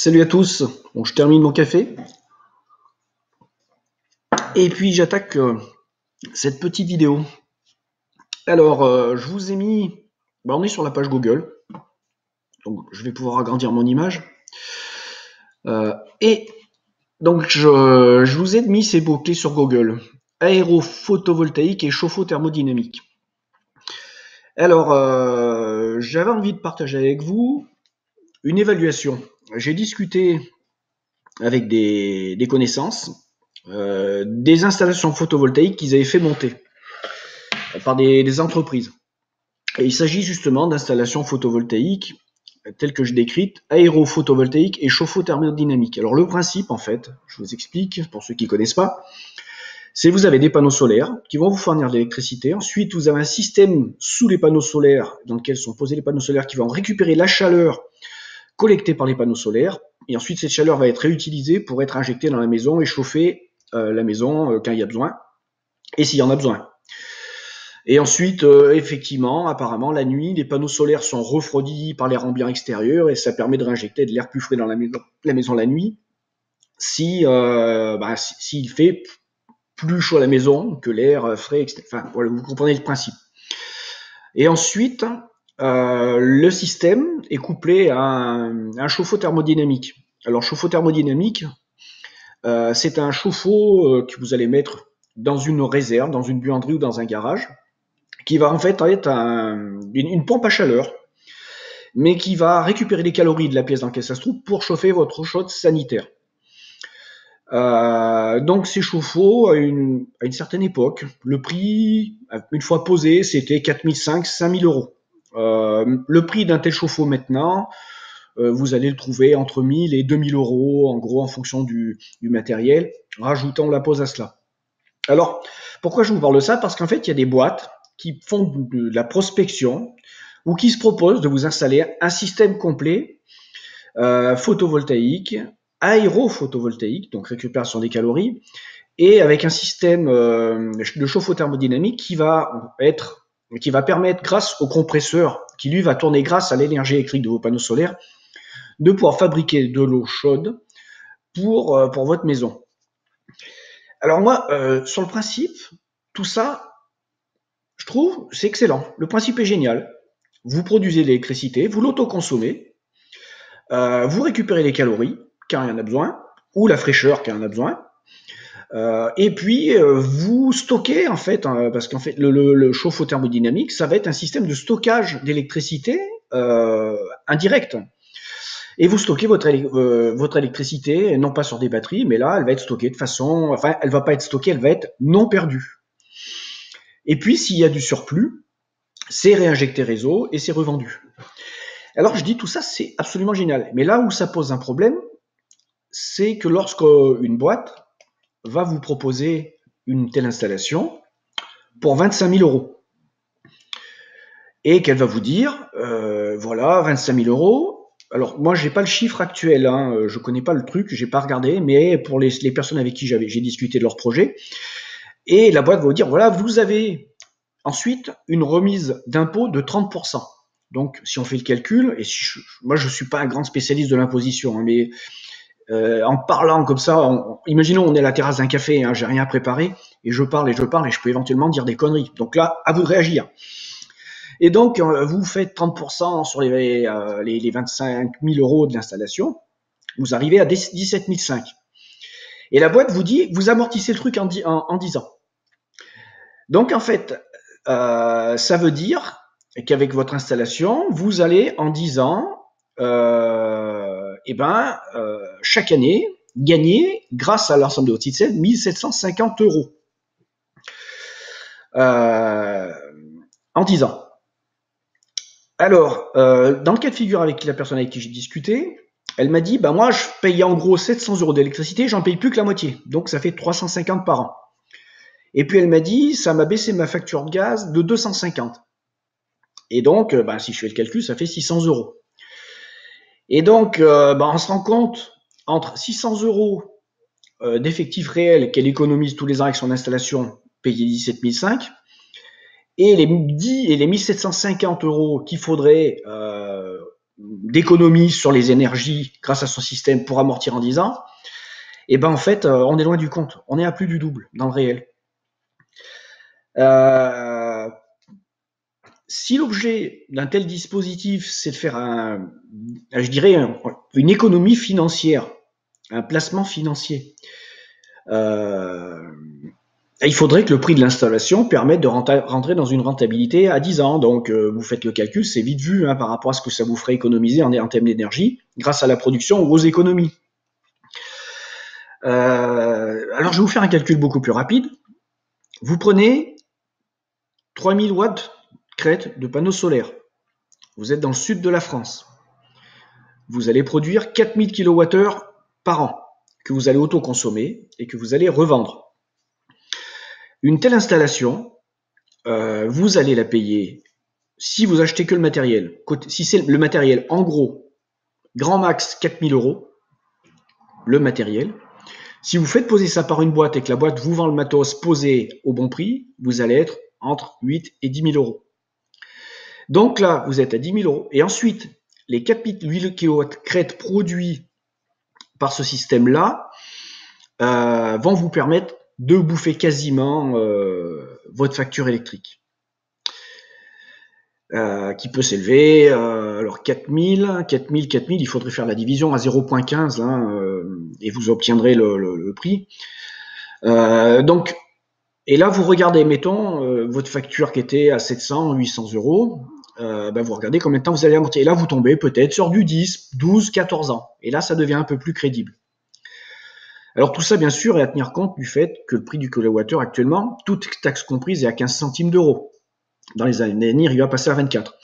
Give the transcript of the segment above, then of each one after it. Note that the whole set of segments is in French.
Salut à tous, bon, je termine mon café et puis j'attaque cette petite vidéo. Alors, je vous ai mis, on est sur la page Google, donc je vais pouvoir agrandir mon image. Et donc je vous ai mis ces mots-clés sur Google. Aérophotovoltaïque et chauffe-eau thermodynamique. Alors, j'avais envie de partager avec vous une évaluation. J'ai discuté avec des connaissances des installations photovoltaïques qu'ils avaient fait monter par des entreprises. Et il s'agit justement d'installations photovoltaïques telles que je décrite, aérophotovoltaïques et chauffe-eau thermodynamique. Alors le principe, en fait, je vous explique pour ceux qui ne connaissent pas, c'est que vous avez des panneaux solaires qui vont vous fournir de l'électricité. Ensuite, vous avez un système sous les panneaux solaires dans lequel sont posés les panneaux solaires qui vont récupérer la chaleur collectée par les panneaux solaires. Et ensuite, cette chaleur va être réutilisée pour être injectée dans la maison et chauffer la maison quand il y a besoin et s'il y en a besoin. Et ensuite, effectivement, apparemment, la nuit, les panneaux solaires sont refroidis par l'air ambiant extérieur et ça permet de réinjecter de l'air plus frais dans la maison la nuit s'il fait plus chaud à la maison que l'air frais, etc. Enfin, voilà, vous comprenez le principe. Et ensuite, le système est couplé à un chauffe-eau thermodynamique. Alors, chauffe-eau thermodynamique, c'est un chauffe-eau que vous allez mettre dans une réserve, dans une buanderie ou dans un garage, qui va en fait être une pompe à chaleur, mais qui va récupérer les calories de la pièce dans laquelle ça se trouve pour chauffer votre eau chaude sanitaire. Donc ces chauffe-eau, à une certaine époque, le prix, une fois posé, c'était 4500, 5000 euros. Le prix d'un tel chauffe-eau maintenant, vous allez le trouver entre 1000 et 2000 euros, en gros, en fonction du matériel, rajoutant la pose à cela. Alors, pourquoi je vous parle de ça? Parce qu'en fait, il y a des boîtes qui font de la prospection ou qui se proposent de vous installer un système complet photovoltaïque, aérophotovoltaïque, donc récupération des calories, et avec un système de chauffe-eau thermodynamique qui va permettre, grâce au compresseur, qui lui va tourner grâce à l'énergie électrique de vos panneaux solaires, de pouvoir fabriquer de l'eau chaude pour votre maison. Alors moi, sur le principe, tout ça, je trouve, c'est excellent. Le principe est génial. Vous produisez de l'électricité, vous l'autoconsommez, vous récupérez les calories quand il y en a besoin, ou la fraîcheur quand il y en a besoin, et puis vous stockez en fait, parce qu'en fait le chauffe-eau thermodynamique, ça va être un système de stockage d'électricité indirect. Et vous stockez votre électricité, non pas sur des batteries, mais là, elle va être stockée de façon, enfin, elle va pas être stockée, elle va être non perdue. Et puis, s'il y a du surplus, c'est réinjecté réseau et c'est revendu. Alors, je dis tout ça, c'est absolument génial. Mais là où ça pose un problème, c'est que lorsqu'une boîte va vous proposer une telle installation pour 25 000 euros et qu'elle va vous dire, voilà, 25 000 euros. Alors, moi, j'ai pas le chiffre actuel, hein, je connais pas le truc, j'ai pas regardé, mais pour les personnes avec qui j'ai discuté de leur projet, et la boîte va vous dire, voilà, vous avez ensuite une remise d'impôt de 30%. Donc, si on fait le calcul, et moi, je suis pas un grand spécialiste de l'imposition, hein, mais en parlant comme ça, imaginons on est à la terrasse d'un café, hein, j'ai rien préparé, et je parle et je peux éventuellement dire des conneries. Donc là, à vous de réagir. Et donc, vous faites 30% sur les 25 000 euros de l'installation, vous arrivez à 17 500. Et la boîte vous dit, vous amortissez le truc en 10 ans. Donc, en fait, ça veut dire qu'avec votre installation, vous allez en 10 ans, chaque année, gagner, grâce à l'ensemble de votre système, 1 750 euros en 10 ans. Alors, dans le cas de figure avec la personne avec qui j'ai discuté, elle m'a dit, moi, je paye en gros 700 euros d'électricité, j'en paye plus que la moitié. Donc, ça fait 350 par an. Et puis, elle m'a dit, ça m'a baissé ma facture de gaz de 250. Et donc, si je fais le calcul, ça fait 600 euros. Et donc, on se rend compte, entre 600 euros d'effectifs réels qu'elle économise tous les ans avec son installation, payée 17 500, et les 1 750 euros qu'il faudrait d'économie sur les énergies grâce à son système pour amortir en 10 ans, et ben en fait, on est loin du compte. On est à plus du double dans le réel. Si l'objet d'un tel dispositif, c'est de faire je dirais, une économie financière, un placement financier, il faudrait que le prix de l'installation permette de rentrer dans une rentabilité à 10 ans. Donc, vous faites le calcul, c'est vite vu par rapport à ce que ça vous ferait économiser en termes d'énergie grâce à la production ou aux économies. Alors, je vais vous faire un calcul beaucoup plus rapide. Vous prenez 3000 watts crête de panneaux solaires. Vous êtes dans le sud de la France. Vous allez produire 4000 kWh par an que vous allez autoconsommer et que vous allez revendre. Une telle installation, vous allez la payer si vous achetez que le matériel. Si c'est le matériel, en gros, grand max 4000 €, le matériel. Si vous faites poser ça par une boîte et que la boîte vous vend le matos posé au bon prix, vous allez être entre 8 et 10 000 €. Donc là, vous êtes à 10 000 €. Et ensuite, les 4008 kW crête produits par ce système-là vont vous permettre de bouffer quasiment votre facture électrique. Qui peut s'élever, alors 4000, il faudrait faire la division à 0,15 et vous obtiendrez le prix. Donc, et là vous regardez, mettons, votre facture qui était à 700, 800 €, vous regardez combien de temps vous allez amortir. Et là vous tombez peut-être sur du 10, 12, 14 ans. Et là ça devient un peu plus crédible. Alors tout ça, bien sûr, est à tenir compte du fait que le prix du kilowattheure actuellement, toutes taxes comprises, est à 15 centimes d'euros. Dans les années à venir, il va passer à 24.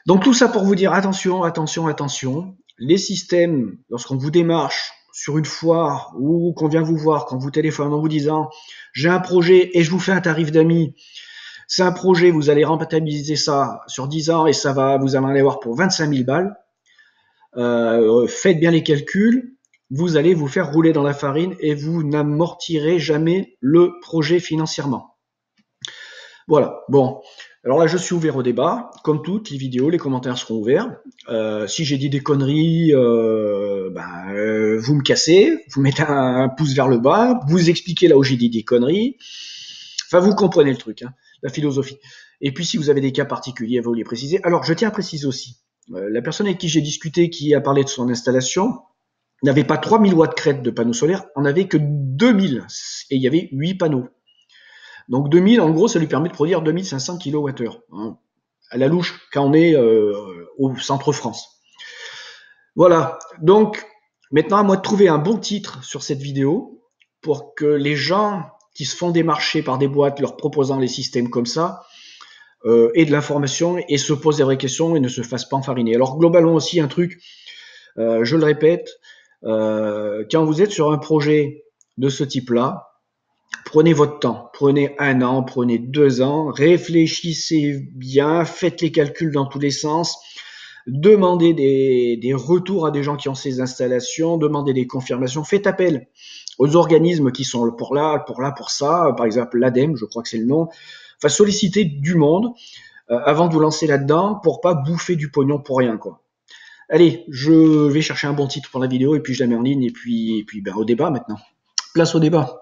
Donc tout ça pour vous dire, attention, attention, attention. Les systèmes, lorsqu'on vous démarche sur une foire ou qu'on vient vous voir, quand vous téléphonez en vous disant « j'ai un projet et je vous fais un tarif d'amis », c'est un projet, vous allez rentabiliser ça sur 10 ans et vous allez en avoir pour 25 000 balles. Faites bien les calculs. Vous allez vous faire rouler dans la farine et vous n'amortirez jamais le projet financièrement. Voilà, bon, alors là je suis ouvert au débat, comme toutes les vidéos, les commentaires seront ouverts. Si j'ai dit des conneries, vous me cassez, vous mettez un pouce vers le bas, vous expliquez là où j'ai dit des conneries, enfin vous comprenez le truc, la philosophie. Et puis si vous avez des cas particuliers, vous les préciser. Alors je tiens à préciser aussi, la personne avec qui j'ai discuté, qui a parlé de son installation, n'avait pas 3000 watts crête de panneaux solaires, on n'avait que 2000, et il y avait 8 panneaux. Donc 2000, en gros, ça lui permet de produire 2500 kWh, à la louche, quand on est au centre France. Voilà, donc maintenant à moi de trouver un bon titre sur cette vidéo, pour que les gens qui se font démarcher par des boîtes leur proposant les systèmes comme ça, aient de l'information et se posent des vraies questions et ne se fassent pas enfariner. Alors globalement aussi un truc, je le répète, quand vous êtes sur un projet de ce type-là, prenez votre temps, prenez 1 an, prenez 2 ans, réfléchissez bien, faites les calculs dans tous les sens, demandez des retours à des gens qui ont ces installations, demandez des confirmations, faites appel aux organismes qui sont pour ça, par exemple l'ADEME, je crois que c'est le nom, enfin sollicitez du monde avant de vous lancer là-dedans pour pas bouffer du pognon pour rien, quoi. Allez, je vais chercher un bon titre pour la vidéo et puis je la mets en ligne et puis au débat maintenant. Place au débat.